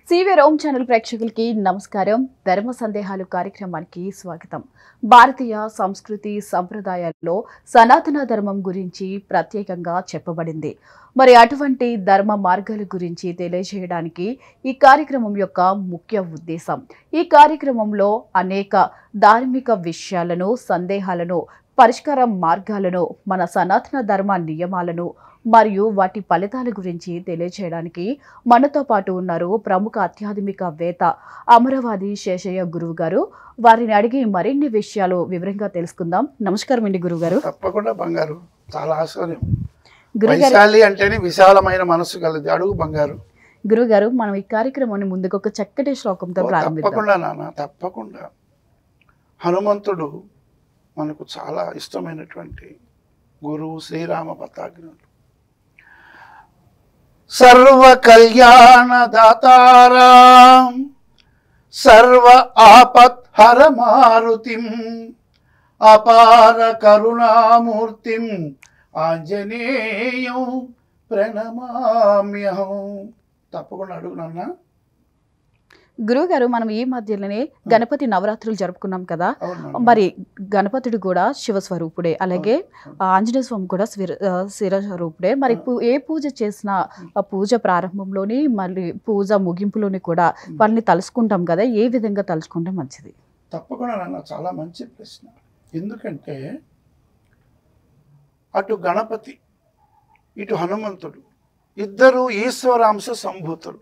CV Rome channel ప్రేక్షకులకి నమస్కారం. ధర్మ సందేహాలు కార్యక్రమానికి స్వాగతం. భారతీయ సంస్కృతి సంప్రదాయాల్లో సనాతన ధర్మం గురించి ప్రత్యేకంగా చెప్పబడింది. మరి అటువంటి ధర్మ మార్గాల గురించి తెలియజేయడానికి ఈ కార్యక్రమం యొక్క ముఖ్య ఉద్దేశం. ఈ కార్యక్రమంలో అనేక ధార్మిక విషయాలను, సందేహాలను, పరిష్కార మార్గాలను, మన సనాతన ధర్మ నియమాలను మరియు వాటి ఫలితాల గురించి తెలియజేయడానికి మనతో పాటు ఉన్నారు ప్రముఖ ఆధ్యాత్మికవేత్త అమరవాది శేషయ్య గురువు గారు. వారిని అడిగి మరిన్ని విషయాలు వివరంగా తెలుసుకుందాం. నమస్కారం అండి గురుగారు. తప్పకుండా బంగారు, చాలా ఆశ్చర్యం. వైశాలి అంటేనే విశాలమైన మనసు కలది. అడుగు బంగారు. గురుగారు, మనం ఈ కార్యక్రమాన్ని ముందుకు ఒక చక్కటి శ్లోకంతో ప్రారంభిద్దాం. తప్పకుండా నాన్న, తప్పకుండా. హనుమంతుడు మనకు చాలా ఇష్టమైనటువంటి గురువు, శ్రీరామ పతాగ్నుడు. సర్వ కళ్యాణ దాతారాం సర్వ ఆపత్ హర మారుతిం అపార కరుణామూర్తిం ఆంజనేయం ప్రణమామ్యహం. తప్పకుండా అడుగు నాన్న. గురువు గారు, మనం ఈ మధ్యలోనే గణపతి నవరాత్రులు జరుపుకున్నాం కదా. మరి గణపతుడు కూడా శివస్వరూపుడే, అలాగే ఆంజనేయ స్వామి కూడా శివస్వరూపుడే. మరి ఏ పూజ చేసినా పూజ ప్రారంభంలోని మళ్ళీ పూజ ముగింపులోని కూడా వాళ్ళని తలుచుకుంటాం కదా. ఏ విధంగా తలుచుకుంటే మంచిది? తప్పకుండా నాన్న, చాలా మంచి ప్రశ్న. ఎందుకంటే అటు గణపతి, ఇటు హనుమంతుడు ఇద్దరు ఈశ్వరాంశ సంభూతులు.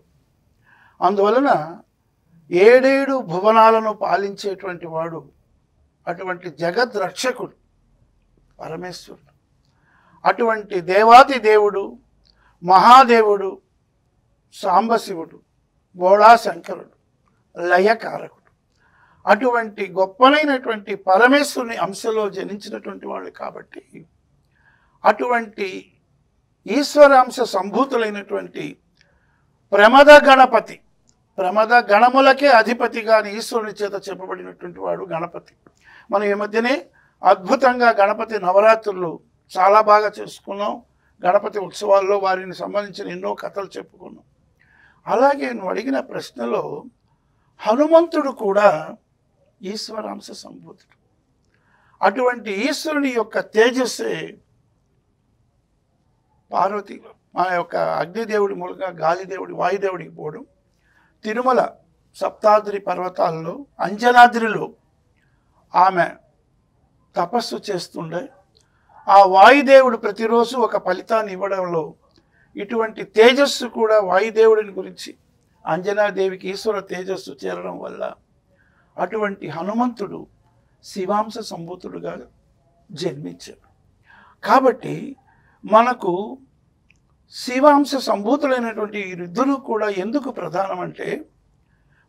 అందువలన ఏడేడు భువనాలను పాలించేటువంటి వాడు, అటువంటి జగద్ రక్షకుడు పరమేశ్వరుడు. అటువంటి దేవాది దేవుడు, మహాదేవుడు, సాంబశివుడు, బోళాశంకరుడు, లయకారకుడు. అటువంటి గొప్పనైనటువంటి పరమేశ్వరుని అంశలో జనించినటువంటి వాళ్ళు కాబట్టి అటువంటి ఈశ్వరాంశ సంభూతులైనటువంటి ప్రమద గణపతి, ప్రమద గణములకే అధిపతిగా ఈశ్వరుని చేత చెప్పబడినటువంటి వాడు గణపతి. మనం ఈ మధ్యనే అద్భుతంగా గణపతి నవరాత్రులు చాలా బాగా చేసుకున్నాం. గణపతి ఉత్సవాల్లో వారిని సంబంధించిన ఎన్నో కథలు చెప్పుకున్నాం. అలాగే నువ్వు అడిగిన ప్రశ్నలో హనుమంతుడు కూడా ఈశ్వరాంశ సంభూతుడు. అటువంటి ఈశ్వరుని యొక్క తేజస్సే పార్వతి మన యొక్క అగ్నిదేవుడి మూలంగా గాలిదేవుడి, వాయుదేవుడికి పోవడం, తిరుమల సప్తాద్రి పర్వతాల్లో అంజనాద్రిలో ఆమె తపస్సు చేస్తుండే ఆ వాయుదేవుడు ప్రతిరోజు ఒక ఫలితాన్ని ఇవ్వడంలో ఇటువంటి తేజస్సు కూడా వాయుదేవుడిని గురించి అంజనాదేవికి ఈశ్వర తేజస్సు చేరడం వల్ల అటువంటి హనుమంతుడు శివాంశ సంభూతుడుగా జన్మించాడు. కాబట్టి మనకు శివాంశ సంభూతులైనటువంటి ఇద్దరు కూడా ఎందుకు ప్రధానం అంటే,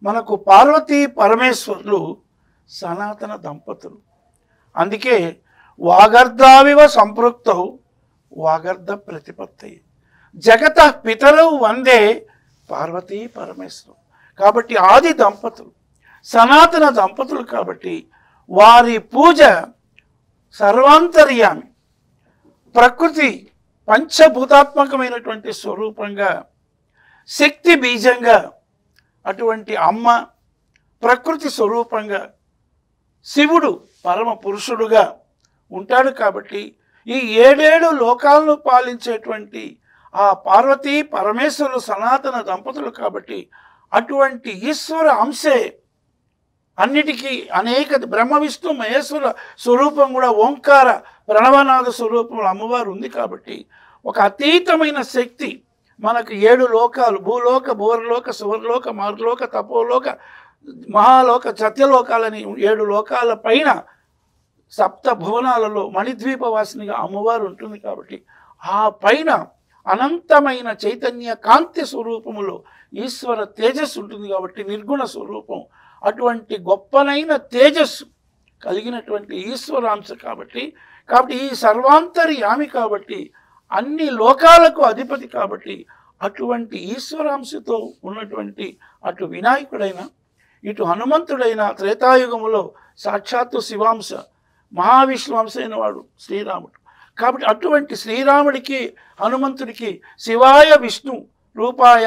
మనకు పార్వతీ పరమేశ్వరులు సనాతన దంపతులు. అందుకే వాగర్ధావివ సంపృక్తౌ వాగర్ధ ప్రతిపత్తి జగత పితరౌ వందే పార్వతీ పరమేశ్వరు. కాబట్టి ఆది దంపతులు, సనాతన దంపతులు. కాబట్టి వారి పూజ సర్వాంతర్యామి, ప్రకృతి పంచభూతాత్మకమైనటువంటి స్వరూపంగా, శక్తి బీజంగా, అటువంటి అమ్మ ప్రకృతి స్వరూపంగా, శివుడు పరమ పురుషుడుగా ఉంటాడు. కాబట్టి ఈ ఏడేడు లోకాలను పాలించేటువంటి ఆ పార్వతీ పరమేశ్వరులు సనాతన దంపతులు. కాబట్టి అటువంటి ఈశ్వర అంశే అన్నిటికీ అనేక బ్రహ్మ విష్ణు మహేశ్వర స్వరూపం కూడా ఓంకార ప్రణవనాథ స్వరూపంలో అమ్మవారు ఉంది. కాబట్టి ఒక అతీతమైన శక్తి మనకు ఏడు లోకాలు, భూలోక, భూరలోక, సువర్లోక, మార్లోక, తపోలోక, మహాలోక, సత్యలోకాలని ఏడు లోకాల పైన సప్త భువనాలలో మణిద్వీపవాసినిగా అమ్మవారు ఉంటుంది. కాబట్టి ఆ పైన అనంతమైన చైతన్య కాంతి స్వరూపములో ఈశ్వర తేజస్సు ఉంటుంది. కాబట్టి నిర్గుణ స్వరూపం, అటువంటి గొప్పనైన తేజస్సు కలిగినటువంటి ఈశ్వరాంశ. కాబట్టి ఈ సర్వాంతర్యామి, కాబట్టి అన్ని లోకాలకు అధిపతి. కాబట్టి అటువంటి ఈశ్వరాంశతో ఉన్నటువంటి అటు వినాయకుడైన, ఇటు హనుమంతుడైన త్రేతాయుగములో సాక్షాత్తు శివాంశ, మహావిష్ణువంశ అయిన వాడు శ్రీరాముడు. కాబట్టి అటువంటి శ్రీరాముడికి హనుమంతుడికి శివాయ విష్ణు రూపాయ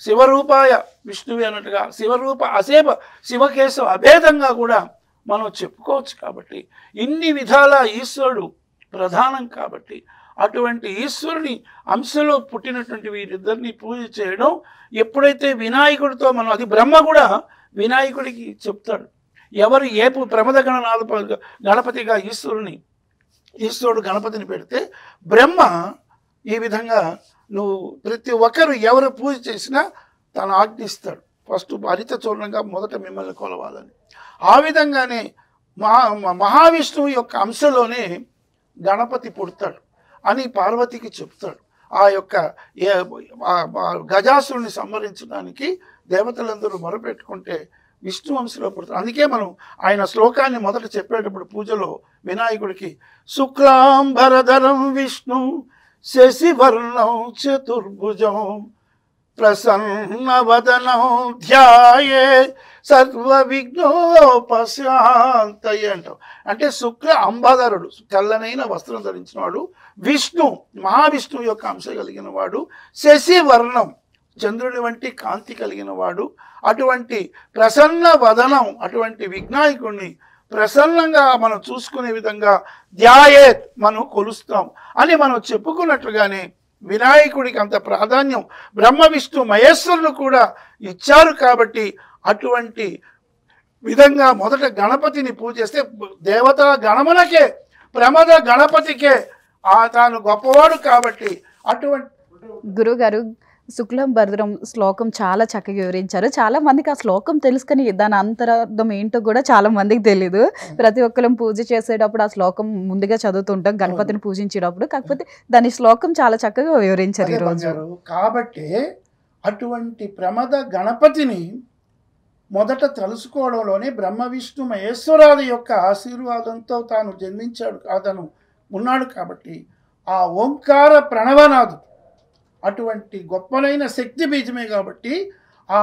శివరూపాయ విష్ణువే అన్నట్టుగా శివరూప అసేప శివకేశవ అభేదంగా కూడా మనం చెప్పుకోవచ్చు. కాబట్టి ఇన్ని విధాల ఈశ్వరుడు ప్రధానం. కాబట్టి అటువంటి ఈశ్వరుని అంశలో పుట్టినటువంటి వీరిద్దరిని పూజ చేయడం ఎప్పుడైతే వినాయకుడితో మనం, అది బ్రహ్మ కూడా వినాయకుడికి చెప్తాడు, ఎవరు ఏ ప్రమద గణనాథ గణపతిగా ఈశ్వరుడు గణపతిని పెడితే బ్రహ్మ ఈ విధంగా నువ్వు ప్రతి ఒక్కరు ఎవరు పూజ చేసినా తను ఆజ్ఞిస్తాడు, ఫస్ట్ హరిత చూర్ణంగా మొదట మిమ్మల్ని కొలవాలని. ఆ విధంగానే మహావిష్ణువు యొక్క అంశలోనే గణపతి పుడతాడు అని పార్వతికి చెప్తాడు. ఆ యొక్క గజాసురుని సంహరించడానికి దేవతలందరూ మొరపెట్టుకుంటే విష్ణు వంశంలో పుడతాడు. అందుకే మనం ఆయన శ్లోకాన్ని మొదట చెప్పేటప్పుడు పూజలో వినాయకుడికి శుక్లాంబరధరం విష్ణు శశివర్ణం చతుర్భుజం ప్రసన్నవదనం ధ్యాయే సర్వ విఘ్నోపశాంతయే అంటాం. అంటే శుక్ల అంబధరుడు, తెల్లనైన వస్త్రం ధరించిన వాడు విష్ణు, మహావిష్ణువు యొక్క అంశ కలిగిన వాడు, శశివర్ణం చంద్రుని వంటి కాంతి కలిగిన వాడు, అటువంటి ప్రసన్న వదనం, అటువంటి విఘ్నాయకుడిని ప్రసన్నంగా మనం చూసుకునే విధంగా ధ్యాయేత్ మనం కొలుస్తాం అని మనం చెప్పుకున్నట్లుగానే వినాయకుడికి అంత ప్రాధాన్యం బ్రహ్మ విష్ణు మహేశ్వరులు కూడా ఇచ్చారు. కాబట్టి అటువంటి విధంగా మొదట గణపతిని పూజిస్తే దేవతా గణమునకే ప్రమద గణపతికే తాను గొప్పవాడు. కాబట్టి అటువంటి గురుగారు శుక్లం భద్రం శ్లోకం చాలా చక్కగా వివరించారు. చాలా మందికి ఆ శ్లోకం తెలుసు, కానీ దాని అంతరార్థం ఏంటో కూడా చాలా మందికి తెలియదు. ప్రతి ఒక్కరం పూజ చేసేటప్పుడు ఆ శ్లోకం ముందుగా చదువుతుంటాం గణపతిని పూజించేటప్పుడు. కాకపోతే దాని శ్లోకం చాలా చక్కగా వివరించారు ఈరోజు. కాబట్టి అటువంటి ప్రమద గణపతిని మొదట తలుసుకోవడంలోనే బ్రహ్మ విష్ణు మహేశ్వరాది యొక్క ఆశీర్వాదంతో తాను జన్మించాడు, అతను ఉన్నాడు. కాబట్టి ఆ ఓంకార ప్రణవనాథుడు అటువంటి గొప్పనైన శక్తి బీజమే. కాబట్టి ఆ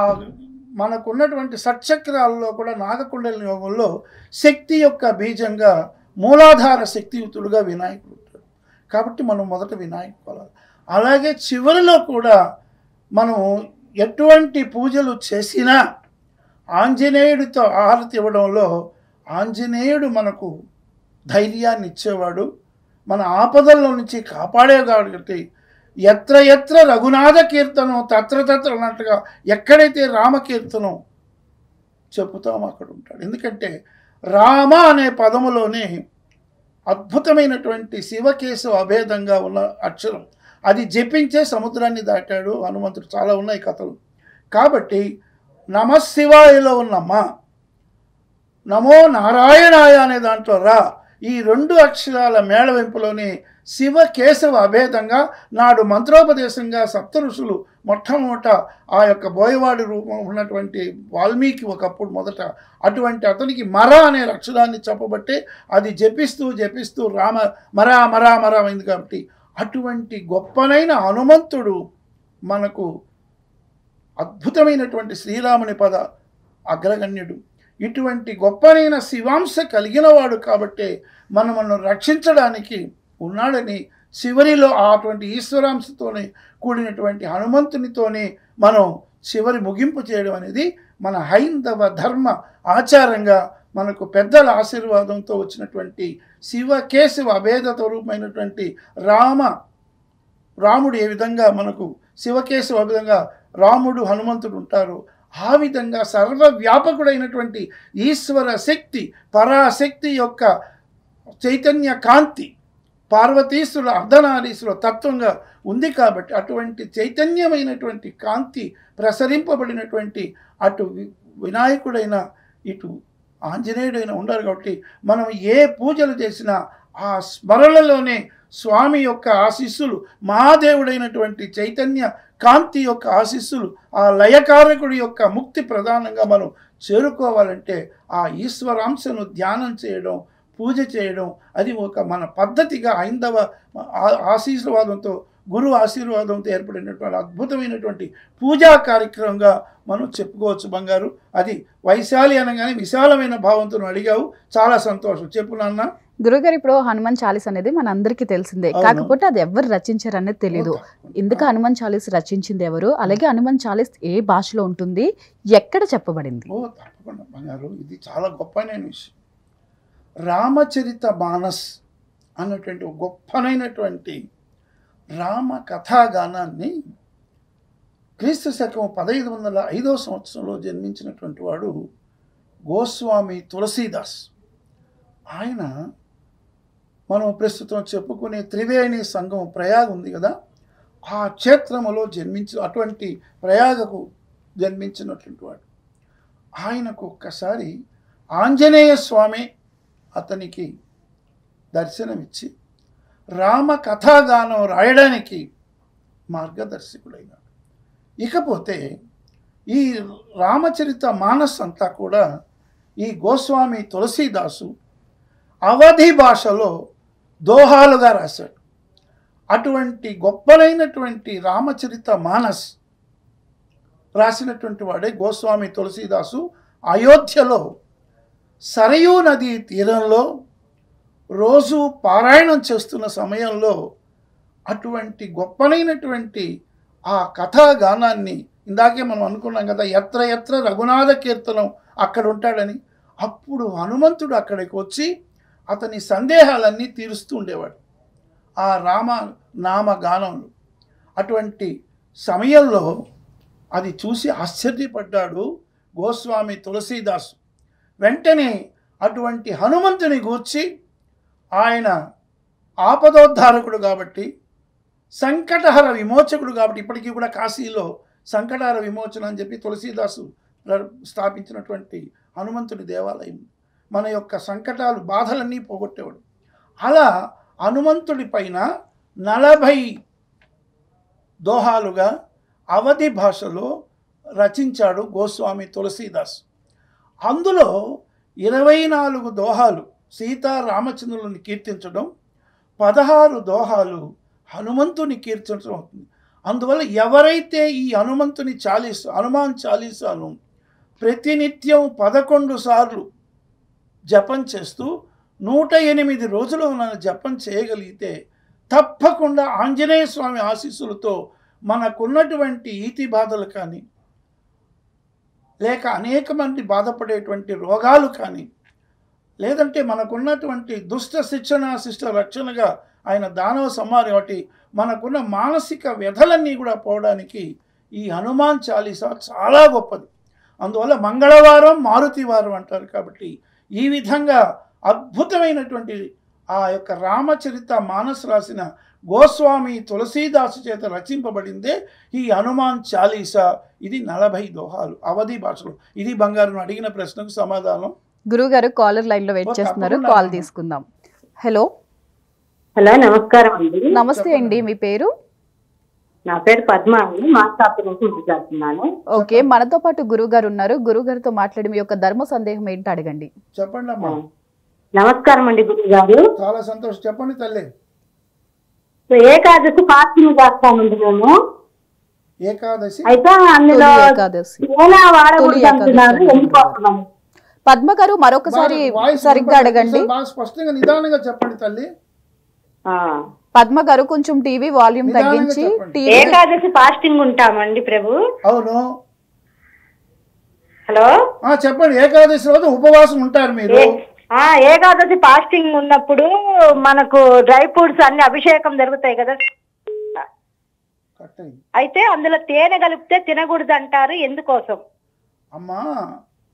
మనకున్నటువంటి షట్చక్రాలలో కూడా నాగకుండలి యోగంలో శక్తి యొక్క బీజంగా మూలాధార శక్తియుతుడుగా వినాయకుడు ఉంటాడు. కాబట్టి మనం మొదట వినాయకుడు కొలాలి. అలాగే చివరిలో కూడా మనం ఎటువంటి పూజలు చేసినా ఆంజనేయుడితో ఆరతి ఇవ్వడంలో ఆంజనేయుడు మనకు ధైర్యాన్ని ఇచ్చేవాడు, మన ఆపదల్లో నుంచి కాపాడేవాడు. కాబట్టి ఎత్ర ఎత్ర రఘునాథ కీర్తనం తత్ర తత్ర అన్నట్టుగా ఎక్కడైతే రామకీర్తనం చెప్పుతామో అక్కడ ఉంటాడు. ఎందుకంటే రామ అనే పదములోనే అద్భుతమైనటువంటి శివకేశవ అభేదంగా ఉన్న అక్షరం, అది జపించే సముద్రాన్ని దాటాడు హనుమంతుడు. చాలా ఉన్నాయి కథలు. కాబట్టి నమశివాయలో ఉన్న మా, నమో నారాయణాయ అనే దాంట్లో రా, ఈ రెండు అక్షరాల మేళవింపులోనే శివకేశవ అభేదంగా నాడు మంత్రోపదేశంగా సప్త ఋషులు మొట్టమొదట ఆ యొక్క బోయవాడి రూపం ఉన్నటువంటి వాల్మీకి ఒకప్పుడు మొదట అటువంటి అతనికి మర అనే అక్షరాన్ని చెప్పబట్టే అది జపిస్తూ జపిస్తూ రామ మరా మరా మరా అయింది. కాబట్టి అటువంటి గొప్పనైన హనుమంతుడు మనకు అద్భుతమైనటువంటి శ్రీరాముని పద అగ్రగణ్యుడు. ఇటువంటి గొప్పనైన శివాంశ కలిగినవాడు కాబట్టే మనల్ని రక్షించడానికి ఉన్నాడని చివరిలో అటువంటి ఈశ్వరాంశతోనే కూడినటువంటి హనుమంతునితోనే మనం చివరి ముగింపు చేయడం అనేది మన హైందవ ధర్మ ఆచారంగా మనకు పెద్దల ఆశీర్వాదంతో వచ్చినటువంటి శివకేశవ అభేద రూపమైనటువంటి రాముడు ఏ విధంగా మనకు శివకేశవ విధంగా రాముడు హనుమంతుడు ఉంటారు, ఆ విధంగా సర్వవ్యాపకుడైనటువంటి ఈశ్వర శక్తి పరాశక్తి యొక్క చైతన్య కాంతి పార్వతీశ్వరుల అర్ధనారీశ్వరుల తత్వంగా ఉంది. కాబట్టి అటువంటి చైతన్యమైనటువంటి కాంతి ప్రసరింపబడినటువంటి అటు వినాయకుడైన ఇటు ఆంజనేయుడైన ఉండాలి. కాబట్టి మనం ఏ పూజలు చేసినా ఆ స్మరణలోనే స్వామి యొక్క ఆశీస్సులు, మహాదేవుడైనటువంటి చైతన్య కాంతి యొక్క ఆశీస్సులు, ఆ లయకారకుడి యొక్క ముక్తి ప్రధానంగా మనం చేరుకోవాలంటే ఆ ఈశ్వరాంశను ధ్యానం చేయడం, పూజ చేయడం అది ఒక మన పద్ధతిగా హైందవ ఆశీర్వాదంతో గురు ఆశీర్వాదంతో ఏర్పడినటువంటి అద్భుతమైనటువంటి పూజా కార్యక్రమంగా మనం చెప్పుకోవచ్చు. బంగారు, అది వైశాలి అనగానే విశాలమైన భావంతో అడిగావు, చాలా సంతోషం. చెప్పు నాన్న. గురుగారు ఇప్పుడు హనుమాన్ చాలీస్ అనేది మన అందరికీ తెలిసిందే, అవును. కాకపోతే అది ఎవరు రచించారు అనేది తెలియదు. ఎందుకు హనుమాన్ చాలీస్ రచించింది ఎవరు, అలాగే హనుమాన్ చాలీస్ ఏ భాషలో ఉంటుంది, ఎక్కడ చెప్పబడింది? తప్పకుండా బంగారు, ఇది చాలా గొప్పనైన విషయం. రామచరిత మానస్ అన్నటువంటి ఒక గొప్పనైనటువంటి రామ కథాగానాన్ని క్రీస్తు శకం 1505 సంవత్సరంలో జన్మించినటువంటి వాడు గోస్వామి తులసీదాస్. ఆయన మనం ప్రస్తుతం చెప్పుకునే త్రివేణి సంఘం ప్రయాగ ఉంది కదా, ఆ క్షేత్రములో అటువంటి ప్రయాగకు జన్మించినటువంటి వాడు. ఆయనకు ఒక్కసారి ఆంజనేయ స్వామి అతనికి దర్శనమిచ్చి రామ కథాగానం రాయడానికి మార్గదర్శకుడైనాడు. ఇకపోతే ఈ రామచరిత మానస్ అంతా కూడా ఈ గోస్వామి తులసీదాసు అవధి భాషలో దోహాలుగా రాశాడు. అటువంటి గొప్పలైనటువంటి రామచరిత మానస్ రాసినటువంటి వాడే గోస్వామి తులసీదాసు. అయోధ్యలో సరయూ నదీ తీరంలో రోజు పారాయణం చేస్తున్న సమయంలో అటువంటి గొప్పనైనటువంటి ఆ కథాగానాన్ని, ఇందాకే మనం అనుకున్నాం కదా, ఎత్ర ఎత్ర రఘునాథ కీర్తనం అక్కడ ఉంటాడని, అప్పుడు హనుమంతుడు అక్కడికి వచ్చి అతని సందేహాలన్నీ తీరుస్తూ ఉండేవాడు ఆ రామ నామ గానంలో. అటువంటి సమయంలో అది చూసి ఆశ్చర్యపడ్డాడు గోస్వామి తులసీదాసు. వెంటనే అటువంటి హనుమంతుని గూర్చి, ఆయన ఆపదోద్ధారకుడు కాబట్టి, సంకటహర విమోచకుడు కాబట్టి, ఇప్పటికీ కూడా కాశీలో సంకటహర విమోచన అని చెప్పి తులసీదాసు స్థాపించినటువంటి హనుమంతుడి దేవాలయం, మన యొక్క సంకటాలు బాధలన్నీ పోగొట్టేవాడు. అలా హనుమంతుడి పైన 40 దోహాలుగా అవధి భాషలో రచించాడు గోస్వామి తులసీదాస్. అందులో 24 దోహాలు సీతారామచంద్రులను కీర్తించడం, 16 దోహాలు హనుమంతుని కీర్తించడం అవుతుంది. అందువల్ల ఎవరైతే ఈ హనుమంతుని హనుమాన్ చాలీసాను ప్రతినిత్యం 11 సార్లు జపం చేస్తూ 108 రోజులు జపం చేయగలిగితే తప్పకుండా ఆంజనేయ స్వామి ఆశీస్సులతో మనకున్నటువంటి ఈతి బాధలు కానీ, లేక అనేక మంది బాధపడేటువంటి రోగాలు కానీ, లేదంటే మనకున్నటువంటి దుష్ట శిక్ష రక్షణగా ఆయన దానవ సంహారం ఒకటి, మనకున్న మానసిక వ్యధలన్నీ కూడా పోవడానికి ఈ హనుమాన్ చాలీసా చాలా గొప్పది. అందువల్ల మంగళవారం మారుతి వారం అంటారు కాబట్టి ఈ విధంగా అద్భుతమైనటువంటి ఆ యొక్క రామచరిత మానస్ రాసిన గోస్వామి తులసీదాసు చేత రచింపబడిందే ఈ హనుమాన్ చాలీసా. ఇది 40 దోహాలు అవధి భాషలో. ఇది బంగారు అడిగిన ప్రశ్నకు సమాధానం. గురుగారు కాలర్ లైన్ లో వెయిట్ చేస్తున్నారు, కాల్ తీసుకుందాం. హలో. హలో, నమస్కారం అండి. నమస్తే అండి, మీ పేరు? నా పేరు పద్మ అండి, మాస్టాప్ నుంచి మాట్లాడుతున్నాను. ఓకే, మనతో పాటు గురువు గారు ఉన్నారు. గురువు గారితో మాట్లాడి మీ యొక్క ధర్మ సందేహం ఏంటి అడగండి. చెప్పండి అమ్మా. నమస్కారం అండి గురువు గారు. చాలా సంతోషం, చెప్పండి తల్లి. ఏకాదశి ఫాస్టింగ్ చేస్తామండి మేము. ఏకాదశి అయితే అందులో ఏకాదశి ఎలా వాడకూడదు అంటున్నారు, ఎందుకోసం? పద్మ గారు మరొకసారి సరిగ్గా అడగండి. బాగా స్పష్టంగా నిదానంగా చెప్పండి తల్లి. పద్మ గారు కొంచెం టీవీ వాల్యూమ్ తగ్గించి. ఏకాదశి ఫాస్టింగ్ ఉంటామండి ప్రభు. అవును. హలో చెప్పండి. ఏకాదశి రోజు ఉపవాసం ఉంటారు మీరు? ఏకాదశి ఫాస్టింగ్ ఉన్నప్పుడు మనకు డ్రై ఫ్రూట్స్ అన్ని అభిషేకం జరుగుతాయి కదా, అయితే అందులో తేనె కలిపితే తినకూడదు అంటారు, ఎందుకోసం? అమ్మా,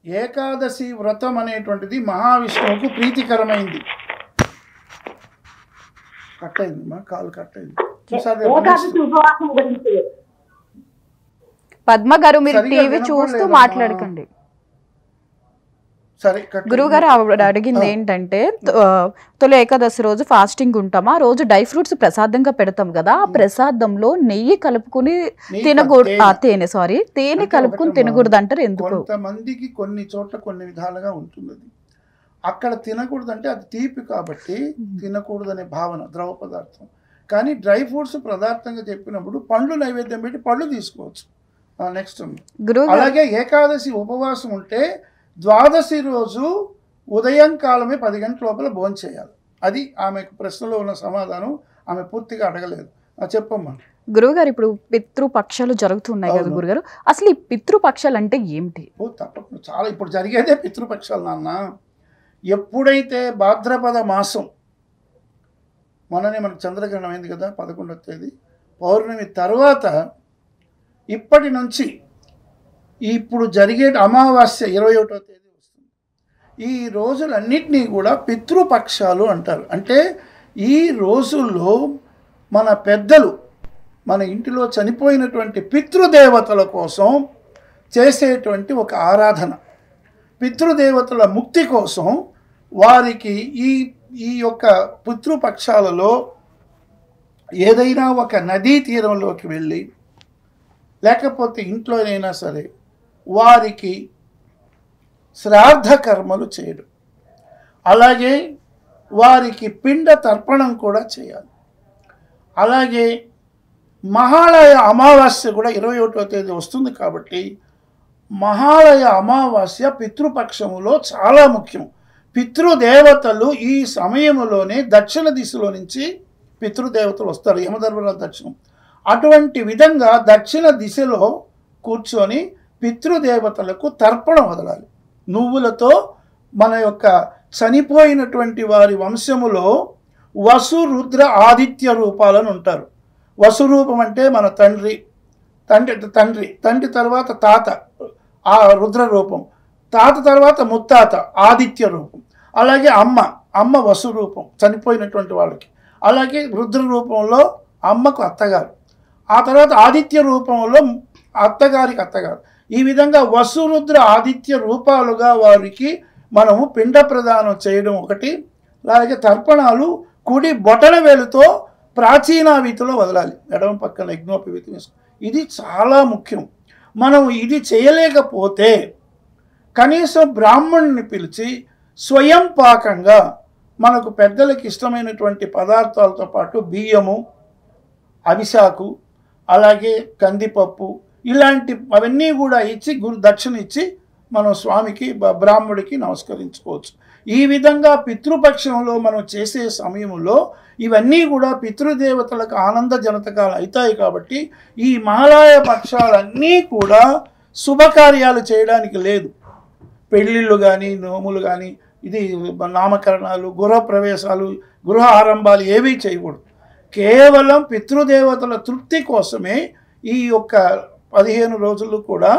ఏకాదశి వ్రతం అనేటువంటిది మహావిష్ణువుకు ప్రీతికరమైంది. కట్ అయింది మా కాలు, కట్ అయింది. పద్మ గారు మీరు టీవీ చూస్తూ మాట్లాడకండి. గురువు గారు అడిగింది ఏంటంటే, తొలి ఏకాదశి రోజు ఫాస్టింగ్ ఉంటామా, ఆ రోజు డ్రై ఫ్రూట్స్ ప్రసాదంగా పెడతాం కదా, ఆ ప్రసాదంలో నెయ్యి కలుపుకుని తినకూడదు, తేనె కలుపుకుని తినకూడదు అంటారు, ఎందుకు? కొంతమందికి కొన్ని చోట్ల కొన్ని విధాలుగా ఉంటుంది. అక్కడ తినకూడదు అంటే అది తీపి కాబట్టి తినకూడదు అనే భావన, ద్రవ పదార్థం. కానీ డ్రై ఫ్రూట్స్ పదార్థంగా చెప్పినప్పుడు పండ్లు నైవేద్యం పెట్టి పళ్ళు తీసుకోవచ్చు. నెక్స్ట్ అలాగే ఏకాదశి ఉపవాసం ఉంటే ద్వాదశి రోజు ఉదయం కాలమే 10 గంటల లోపల భోజనం చేయాలి. అది ఆమె ప్రశ్నలో ఉన్న సమాధానం. ఆమె పూర్తిగా అడగలేదు. చెప్పమ్మా. గురువుగారు ఇప్పుడు పితృపక్షాలు జరుగుతున్నాయి కదా అవును. గురుగారు, అసలు ఈ పితృపక్షాలు అంటే ఏమిటి? తప్పకుండా చాలా ఇప్పుడు జరిగేదే పితృపక్షాలు నాన్న. ఎప్పుడైతే భాద్రపద మాసం, మొన్ననే మనకు చంద్రగ్రహణం అయింది కదా 11వ తేదీ, పౌర్ణమి తర్వాత ఇప్పటి నుంచి ఇప్పుడు జరిగే అమావాస్య 21వ తేదీ వస్తుంది. ఈ రోజులన్నిటినీ కూడా పితృపక్షాలు అంటారు. అంటే ఈ రోజుల్లో మన పెద్దలు మన ఇంటిలో చనిపోయినటువంటి పితృదేవతల కోసం చేసేటువంటి ఒక ఆరాధన, పితృదేవతల ముక్తి కోసం వారికి ఈ యొక్క పితృపక్షాలలో ఏదైనా ఒక నదీ తీరంలోకి వెళ్ళి లేకపోతే ఇంట్లోనైనా సరే వారికి శ్రాద్ధ కర్మలు చేయడం, అలాగే వారికి పిండ తర్పణం కూడా చేయాలి. అలాగే మహాలయ అమావాస్య కూడా 21వ తేదీ వస్తుంది కాబట్టి మహాలయ అమావాస్య పితృపక్షములో చాలా ముఖ్యం. పితృదేవతలు ఈ సమయంలోనే దక్షిణ దిశలో నుంచి పితృదేవతలు వస్తారు, యమధర్మరాజు దక్షిణం. అటువంటి విధంగా దక్షిణ దిశలో కూర్చొని పితృదేవతలకు తర్పణం వదలాలి. నువ్వులతో మన యొక్క చనిపోయినటువంటి వారి వంశములో వసు రుద్ర ఆదిత్య రూపాలను ఉంటారు. వసు రూపం అంటే మన తండ్రి తర్వాత తాత ఆ రుద్ర రూపం, తాత తర్వాత ముత్తాత ఆదిత్య రూపం, అలాగే అమ్మ వసు రూపం చనిపోయినటువంటి వాళ్ళకి, అలాగే రుద్ర రూపంలో అమ్మకు అత్తగారు, ఆ తర్వాత ఆదిత్య రూపంలో అత్తగారికి అత్తగారు. ఈ విధంగా వసు రుద్ర ఆదిత్య రూపాలుగా వారికి మనము పిండ ప్రదానం చేయడం ఒకటి. అలాగే తర్పణాలు కుడి బొటన వేలుతో ప్రాచీనావీతిలో వదలాలి, ఎడమ పక్కన యజ్ఞోపవీతి వేసుకుని. ఇది చాలా ముఖ్యం. మనం ఇది చేయలేకపోతే కనీసం బ్రాహ్మణుని పిలిచి స్వయం పాకంగా మనకు పెద్దలకు ఇష్టమైనటువంటి పదార్థాలతో పాటు బియ్యము, అవిశాకు, అలాగే కందిపప్పు ఇలాంటి అవన్నీ కూడా ఇచ్చి దక్షిణ ఇచ్చి మనం స్వామికి బ్రాహ్మడికి నమస్కరించుకోవచ్చు. ఈ విధంగా పితృపక్షంలో మనం చేసే సమయంలో ఇవన్నీ కూడా పితృదేవతలకు ఆనందజనతకాలు అవుతాయి. కాబట్టి ఈ మహాలయ పక్షాలన్నీ కూడా శుభకార్యాలు చేయడానికి లేదు. పెళ్ళిళ్ళు కానీ, నోములు కానీ, ఇది నామకరణాలు, గృహప్రవేశాలు, గృహ ఆరంభాలు ఏవీ చేయకూడదు. కేవలం పితృదేవతల తృప్తి కోసమే ఈ యొక్క 15 రోజులు కూడా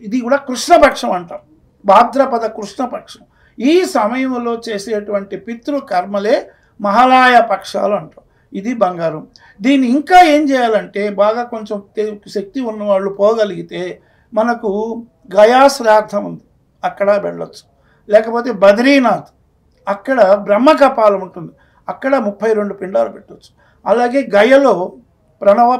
ఇది కూడా కృష్ణపక్షం అంటాం, భాద్రపద కృష్ణపక్షం. ఈ సమయంలో చేసేటువంటి పితృకర్మలే మహాలయ పక్షాలు అంటాం. ఇది బంగారం. దీన్ని ఇంకా ఏం చేయాలంటే బాగా కొంచెం శక్తి ఉన్నవాళ్ళు పోగలిగితే మనకు గయా శ్రాద్ధం ఉంది, అక్కడ వెళ్ళొచ్చు. లేకపోతే బద్రీనాథ్, అక్కడ బ్రహ్మకపాలం ఉంటుంది, అక్కడ 32 పిండాలు పెట్టవచ్చు. అలాగే గయలో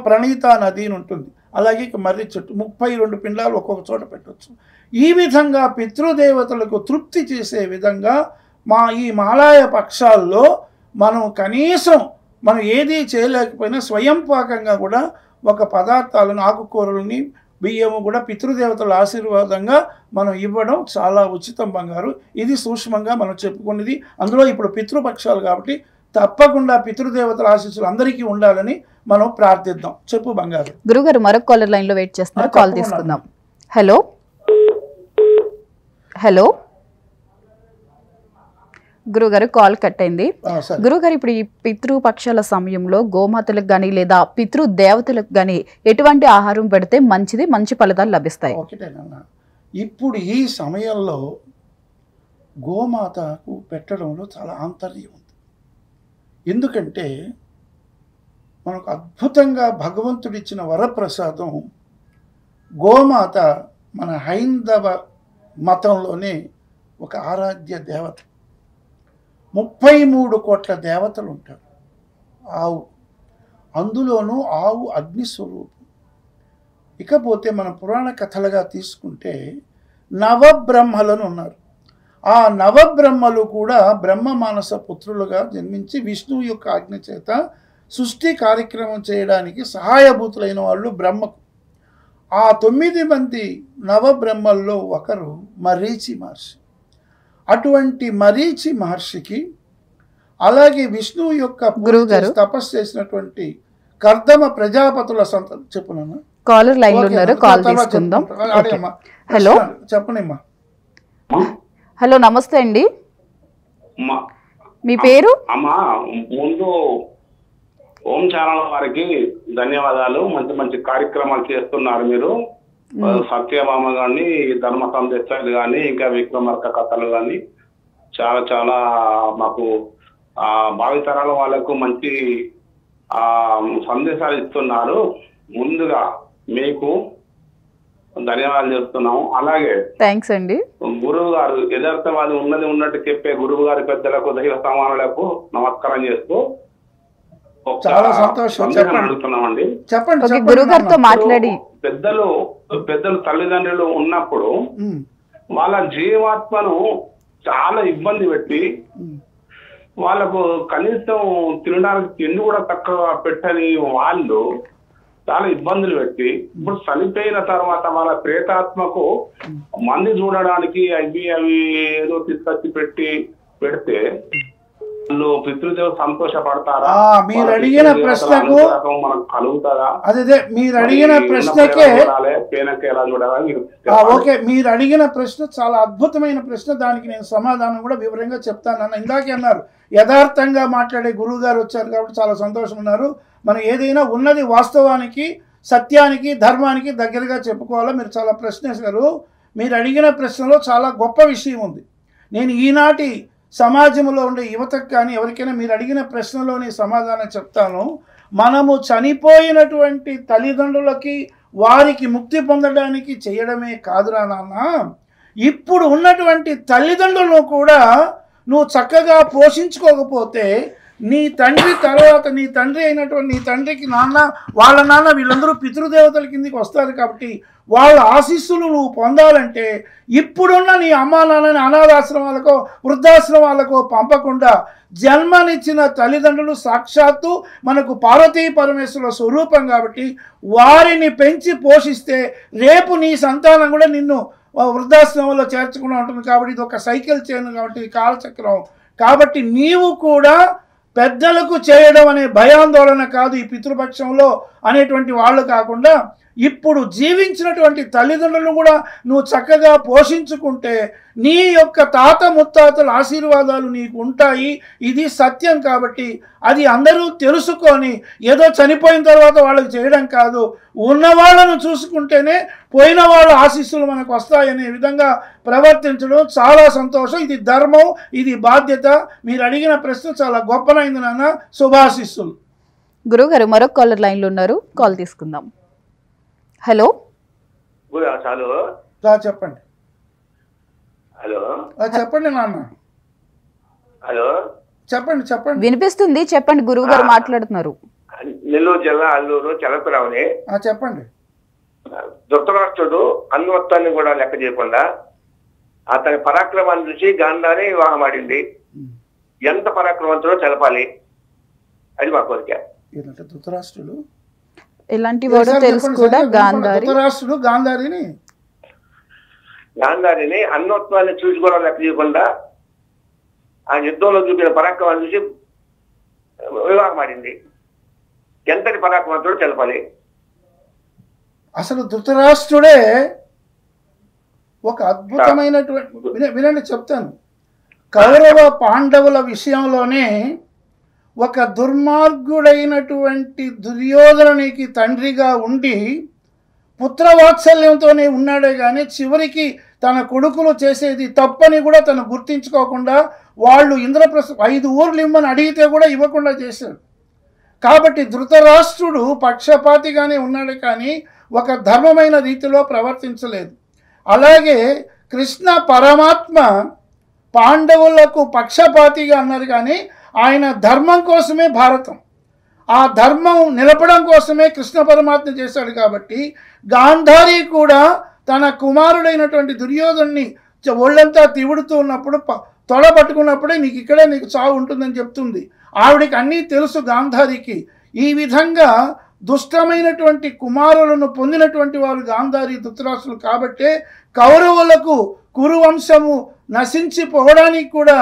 ప్రణీత నది ఉంటుంది, అలాగే మర్రి చెట్టు 32 పిండాలు ఒక్కొక్క చోట పెట్టవచ్చు. ఈ విధంగా పితృదేవతలకు తృప్తి చేసే విధంగా ఈ మహాలయ పక్షాల్లో మనం కనీసం మనం ఏదీ చేయలేకపోయినా స్వయం పాకంగా కూడా ఒక పదార్థాలను, ఆకుకూరలని, బియ్యము కూడా పితృదేవతల ఆశీర్వాదంగా మనం ఇవ్వడం చాలా ఉచితం బంగారు. ఇది సూక్ష్మంగా మనం చెప్పుకున్నది. అందులో ఇప్పుడు పితృపక్షాలు కాబట్టి తప్పకుండా పితృదేవతల ఆశీస్సులు అందరికీ ఉండాలని మనం ప్రార్థిద్దాం. చెప్పు బంగారు. గురుగారు మరొక కాలర్ లైన్ లో వెయిట్ చేస్తున్నారు, కాల్ తీసుకుందాం. హలో హలో గురుగారు, కాల్ కట్ అయింది. గురుగారు, ఇప్పుడు ఈ పితృపక్షాల సమయంలో గోమాతలకు కానీ లేదా పితృదేవతలకు కానీ ఎటువంటి ఆహారం పెడితే మంచిది, మంచి ఫలితాలు లభిస్తాయి? ఒకటేనన్నా, ఇప్పుడు ఈ సమయంలో గోమాతకు పెట్టడంలో చాలా ఆంతర్యం ఉంది. ఎందుకంటే మనకు అద్భుతంగా భగవంతుడిచ్చిన వరప్రసాదం గోమాత. మన హైందవ మతంలోనే ఒక ఆరాధ్య దేవత. 33 కోట్ల దేవతలు ఉంటారు. ఆవు, అందులోనూ ఆవు అగ్నిస్వరూపం. ఇకపోతే మన పురాణ కథలుగా తీసుకుంటే నవబ్రహ్మలను ఉన్నారు. ఆ నవబ్రహ్మలు కూడా బ్రహ్మ మానస పుత్రులుగా జన్మించి విష్ణువు యొక్క ఆజ్ఞ చేత సృష్టి కార్యక్రమం చేయడానికి సహాయభూతులైన వాళ్ళు బ్రహ్మకు. ఆ 9 మంది నవబ్రహ్మల్లో ఒకరు మరీచి మహర్షి. అటువంటి మరీచి మహర్షికి అలాగే విష్ణువు యొక్క పూజ గురువు గారు. చేసి తపస్సు చేసినటువంటి కర్దమ ప్రజాపతుల సంతానం చెప్పునమ్మా. కాలర్ లైన్ లో ఓకే ఉన్నారు, అమ్మా. కాల్ తర్వాత తీసుకుందాం. చెప్పుకుంటాం. అడగమ్మా. హలో చెప్పనమ్మా. హలో నమస్తే అండి, అమ్మా మీ పేరు? అమ్మా ముందు ఓం ఛానల్ వారికి ధన్యవాదాలు. మంచి మంచి కార్యక్రమాలు చేస్తున్నారు మీరు. సత్యభామ గాని, ధర్మ సందేశాలు కానీ, ఇంకా విక్రమార్క కథలు కానీ చాలా చాలా మాకు భావితరాల వాళ్ళకు మంచి సందేశాలు ఇస్తున్నారు. ముందుగా మీకు ధన్యవాదాలు చెప్తున్నాము. అలాగే థ్యాంక్స్ అండి. గురువు గారు యథార్థవాది ఉన్నది ఉన్నట్టు చెప్పే గురువు గారి పెద్దలకు, దైవ సమానులకు నమస్కారం చేస్తూ చాలా సంతోషం. చెప్పండి. అడుగుతున్నామండి. చెప్పండి. ఓకే, గురువు గారితో మాట్లాడి. పెద్దలు తల్లిదండ్రులు ఉన్నప్పుడు వాళ్ళ జీవాత్మను చాలా ఇబ్బంది పెట్టి వాళ్ళకు కనీసం తినడానికి తిండి కూడా తక్కువ పెట్టని వాళ్ళు చాలా ఇబ్బందులు పెట్టి ఇప్పుడు చనిపోయిన తర్వాత వాళ్ళ ప్రేతాత్మకు మంది చూడడానికి అవి ఏదో తీసుకొచ్చి పెడితే వాళ్ళు పితృదేవ సంతోషపడతారా? మీరు అడిగిన ప్రశ్నకు మనకు కలుగుతారా? అదే మీరు అడిగిన ప్రశ్నకే ఎలా చూడాలి? ఓకే, మీరు అడిగిన ప్రశ్న చాలా అద్భుతమైన ప్రశ్న. దానికి నేను సమాధానం కూడా వివరంగా చెప్తాను. ఇందాకే అన్నారు యథార్థంగా మాట్లాడే గురువు గారు వచ్చారు కాబట్టి చాలా సంతోషం ఉన్నారు. మనం ఏదైనా ఉన్నది వాస్తవానికి, సత్యానికి, ధర్మానికి దగ్గరగా చెప్పుకోవాలా. మీరు చాలా ప్రశ్న వేశారు. మీరు అడిగిన ప్రశ్నలో చాలా గొప్ప విషయం ఉంది. నేను ఈనాటి సమాజంలో ఉండే యువతకు కానీ ఎవరికైనా మీరు అడిగిన ప్రశ్నలోని సమాధానం చెప్తాను. మనము చనిపోయినటువంటి తల్లిదండ్రులకి వారికి ముక్తి పొందడానికి చేయడమే కాదురా నాన్న, ఇప్పుడు ఉన్నటువంటి తల్లిదండ్రులను కూడా నువ్వు చక్కగా పోషించుకోకపోతే నీ తండ్రి తర్వాత నీ తండ్రి అయినటువంటి నీ తండ్రికి నాన్న, వాళ్ళ నాన్న, వీళ్ళందరూ పితృదేవతల కిందికి వస్తారు. కాబట్టి వాళ్ళ ఆశీస్సులు నువ్వు పొందాలంటే ఇప్పుడున్న నీ అమ్మా నాన్నని అనాథాశ్రమాలకో వృద్ధాశ్రమాలకో పంపకుండా జన్మనిచ్చిన తల్లిదండ్రులు సాక్షాత్తు మనకు పార్వతీ పరమేశ్వరుల స్వరూపం కాబట్టి వారిని పెంచి పోషిస్తే రేపు నీ సంతానం కూడా నిన్ను వృద్ధాశ్రమంలో చేర్చకుండా ఉంటుంది. కాబట్టి ఇది ఒక సైకిల్ చైన్ కాబట్టి కాలచక్రం. కాబట్టి నీవు కూడా పెద్దలకు చేయడం అనే భయాందోళన కాదు ఈ పితృపక్షంలో అనేటువంటి వాళ్ళు కాకుండా ఇప్పుడు జీవించినటువంటి తల్లిదండ్రులను కూడా నువ్వు చక్కగా పోషించుకుంటే నీ యొక్క తాత ముత్తాతల ఆశీర్వాదాలు నీకు ఉంటాయి. ఇది సత్యం. కాబట్టి అది అందరూ తెలుసుకొని ఏదో చనిపోయిన తర్వాత వాళ్ళకి చేయడం కాదు, ఉన్నవాళ్ళను చూసుకుంటేనే పోయిన వాళ్ళ ఆశీస్సులు మనకు వస్తాయనే విధంగా ప్రవర్తించడం చాలా సంతోషం. ఇది ధర్మం, ఇది బాధ్యత. మీరు అడిగిన ప్రశ్న చాలా గొప్పనైంది నాన్న. శుభాశీస్సులు. గురువుగారు మరొక కాలర్ లైన్లో ఉన్నారు, కాల్ తీసుకుందాం. హలో చెప్పండి. హలో చెప్పండి నాన్న. హలో చెప్పండి. వినిపిస్తుంది, చెప్పండి. గురువు గారు మాట్లాడుతున్నారు. నెల్లూరు జిల్లా అల్లూరు చలపరావుని. చెప్పండి. ధృతరాష్ట్రుడు అన్వత్తాన్ని కూడా లెక్క చేయకుండా అతని పరాక్రమాన్ని చూసి గాంధారి వివాహమాడింది. ఎంత పరాక్రమంతుడో తెలపాలి, అది మా కోరిక. ధృతరాష్ట్రుడు ఎలాంటి వాడో తెలుసు కూడా. ధృతరాష్ట్రుడు గాంధారిని అన్వత్వాన్ని చూసి కూడా లెక్క చేయకుండా ఆ యుద్ధంలో చూపిన పరాక్రమాన్ని చూసి వివాహమాడింది. ఎంతటి పరాక్రమంతుడో తెలపాలి. అసలు ధృతరాష్ట్రుడే ఒక అద్భుతమైనటువంటి వినండి చెప్తాను. కౌరవ పాండవుల విషయంలోనే ఒక దుర్మార్గుడైనటువంటి దుర్యోధనునికి తండ్రిగా ఉండి పుత్రవాత్సల్యంతోనే ఉన్నాడే కానీ చివరికి తన కొడుకులు చేసేది తప్పని కూడా తను గుర్తించుకోకుండా వాళ్ళు ఇంద్రప్రస్థ 5 ఊర్లు ఇమ్మని అడిగితే కూడా ఇవ్వకుండా చేశాడు. కాబట్టి ధృతరాష్ట్రుడు పక్షపాతిగానే ఉన్నాడు కానీ ఒక ధర్మమైన రీతిలో ప్రవర్తించలేదు. అలాగే కృష్ణ పరమాత్మ పాండవులకు పక్షపాతిగా అన్నారు కానీ ఆయన ధర్మం కోసమే భారతం, ఆ ధర్మం నిలపడం కోసమే కృష్ణ పరమాత్మ చేశాడు. కాబట్టి గాంధారి కూడా తన కుమారుడైనటువంటి దుర్యోధన్ని ఒళ్ళంతా తివుడుతూ ఉన్నప్పుడు తొడ పట్టుకున్నప్పుడే నీకు చావు ఉంటుందని చెప్తుంది. ఆవిడికి అన్నీ తెలుసు గాంధారికి. ఈ విధంగా దుష్టమైనటువంటి కుమారులను పొందినటువంటి వారు గాంధారి ధృతరాష్ట్రులు. కాబట్టే కౌరవులకు కురువంశము నశించిపోవడానికి కూడా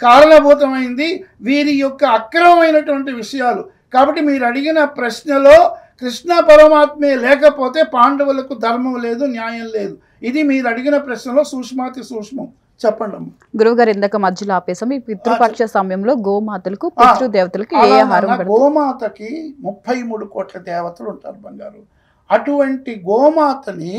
కారణభూతమైంది వీరి యొక్క అక్రమమైనటువంటి విషయాలు. కాబట్టి మీరు అడిగిన ప్రశ్నలో కృష్ణ పరమాత్మే లేకపోతే పాండవులకు ధర్మం లేదు, న్యాయం లేదు. ఇది మీరు అడిగిన ప్రశ్నలో సూక్ష్మాతి సూక్ష్మం. చెప్పండి అమ్మ. గురువుగారు ఇందాక మధ్యలో ఆపేసాం. ఈ పితృపక్ష సమయంలో గోమాతలకు పితృదేవతలకు ఏ ఆహారం పెడతారు? గోమాతకి 33 కోట్ల దేవతలు ఉంటారు బంగారు. అటువంటి గోమాతని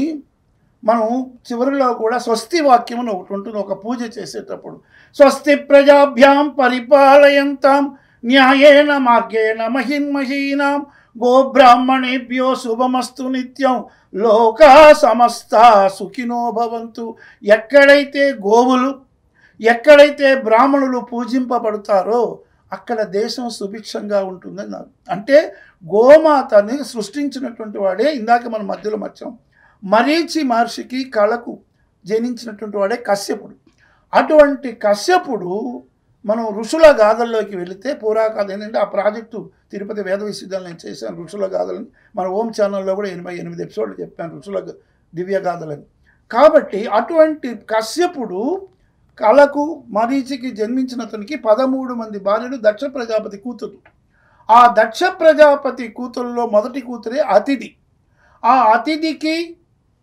మనం చివరిలో కూడా స్వస్తి వాక్యం అని ఒకటి ఉంటుంది ఒక పూజ చేసేటప్పుడు. స్వస్తి ప్రజాభ్యాం పరిపాలయంతాం న్యాయేన మార్గేణ మహిన్మహీనాం గోబ్రాహ్మణేభ్యో శుభమస్తు నిత్యం లోకా సమస్త సుఖినో భవంతు. ఎక్కడైతే గోవులు, ఎక్కడైతే బ్రాహ్మణులు పూజింపబడతారో అక్కడ దేశం సుభిక్షంగా ఉంటుందని నాకు. అంటే గోమాతని సృష్టించినటువంటి వాడే, ఇందాక మనం మధ్యలో మర్చాం, మరీచి మహర్షికి కళకు జనించినటువంటి వాడే కశ్యపుడు. అటువంటి కశ్యపుడు మనం ఋషుల గాథల్లోకి వెళితే పూర్వకాలం ఏంటంటే ఆ ప్రాజెక్టు తిరుపతి వేద విశ్వవిద్యాలయం నేను చేశాను ఋషుల గాథలని. మన ఓం ఛానల్లో కూడా 88 ఎపిసోడ్లు చెప్పాను ఋషుల దివ్య గాథలని. కాబట్టి అటువంటి కశ్యపుడు కళకు మరీచికి జన్మించిన అతనికి 13 మంది భార్యలు, దక్ష ప్రజాపతి కూతురు. ఆ దక్ష ప్రజాపతి కూతురులో మొదటి కూతురే అతిథి. ఆ అతిథికి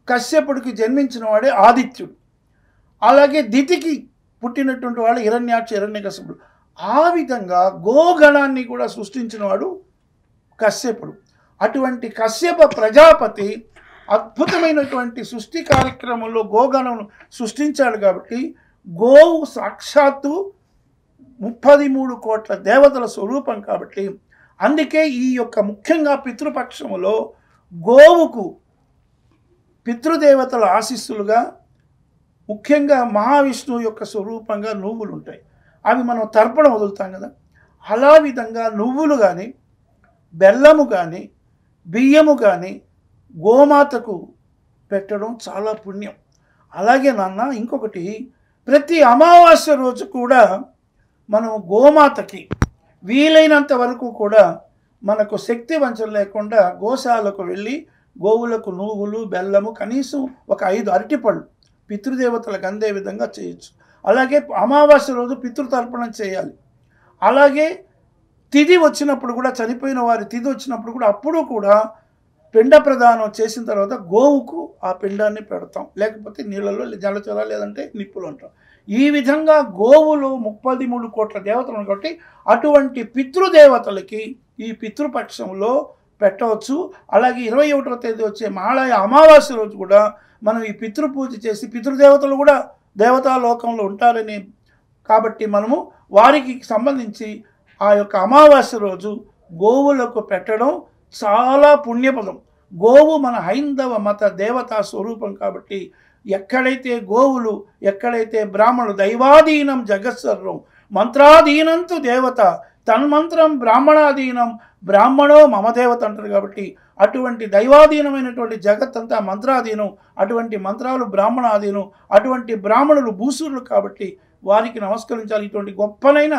కశ్యపుడికి జన్మించిన వాడే ఆదిత్యుడు. అలాగే దితికి పుట్టినటువంటి వాడు హిరణ్యాక్ష హిరణ్యకశిపుడు. ఆ విధంగా గోగణాన్ని కూడా సృష్టించిన వాడు కశ్యపుడు. అటువంటి కశ్యప ప్రజాపతి అద్భుతమైనటువంటి సృష్టి కార్యక్రమంలో గోగణం సృష్టించాడు. కాబట్టి గోవు సాక్షాత్తు 33 కోట్ల దేవతల స్వరూపం. కాబట్టి అందుకే ఈ యొక్క ముఖ్యంగా పితృపక్షములో గోవుకు పితృదేవతల ఆశీస్సులుగా ముఖ్యంగా మహావిష్ణువు యొక్క స్వరూపంగా నువ్వులు ఉంటాయి. అవి మనం తర్పణం వదులుతాం కదా, అలా విధంగా నువ్వులు కానీ బెల్లము కానీ బియ్యము కానీ గోమాతకు పెట్టడం చాలా పుణ్యం. అలాగే నాన్న ఇంకొకటి, ప్రతి అమావాస్య రోజు కూడా మనం గోమాతకి వీలైనంత వరకు కూడా మనకు శక్తి వంచన లేకుండా గోశాలకు వెళ్ళి గోవులకు నువ్వులు బెల్లము కనీసం ఒక 5 అరటిపళ్ళు పితృదేవతలకు అందే విధంగా చేయొచ్చు. అలాగే అమావాస్య రోజు పితృతర్పణం చేయాలి. అలాగే తిథి వచ్చినప్పుడు కూడా, చనిపోయిన వారి తిథి వచ్చినప్పుడు కూడా అప్పుడు కూడా పిండ ప్రదానం చేసిన తర్వాత గోవుకు ఆ పిండాన్ని పెడతాం. లేకపోతే నీళ్ళలో జలచర లేదంటే నిప్పులు అంటాం. ఈ విధంగా గోవులు 33 కోట్ల దేవతలు కాబట్టి అటువంటి పితృదేవతలకి ఈ పితృపక్షంలో పెట్టవచ్చు. అలాగే 21వ తేదీ వచ్చే మహాళయ అమావాస్య రోజు కూడా మనం ఈ పితృపూజ చేసి, పితృదేవతలు కూడా దేవతాలోకంలో ఉంటారని కాబట్టి మనము వారికి సంబంధించి ఆ యొక్క అమావాస్య రోజు గోవులకు పెట్టడం చాలా పుణ్యపదం. గోవు మన హైందవ మత దేవతా స్వరూపం. కాబట్టి ఎక్కడైతే గోవులు, ఎక్కడైతే బ్రాహ్మణులు, దైవాధీనం జగత్సర్వం మంత్రాధీనంతు దేవత తన్మంత్రం బ్రాహ్మణాధీనం బ్రాహ్మణో మమ దేవత అంటారు. కాబట్టి అటువంటి దైవాధీనమైనటువంటి జగత్తంతా మంత్రాధీనం, అటువంటి మంత్రాలు బ్రాహ్మణాధీనం, అటువంటి బ్రాహ్మణులు భూసూరులు. కాబట్టి వారికి నమస్కరించాలి. ఇటువంటి గొప్పనైన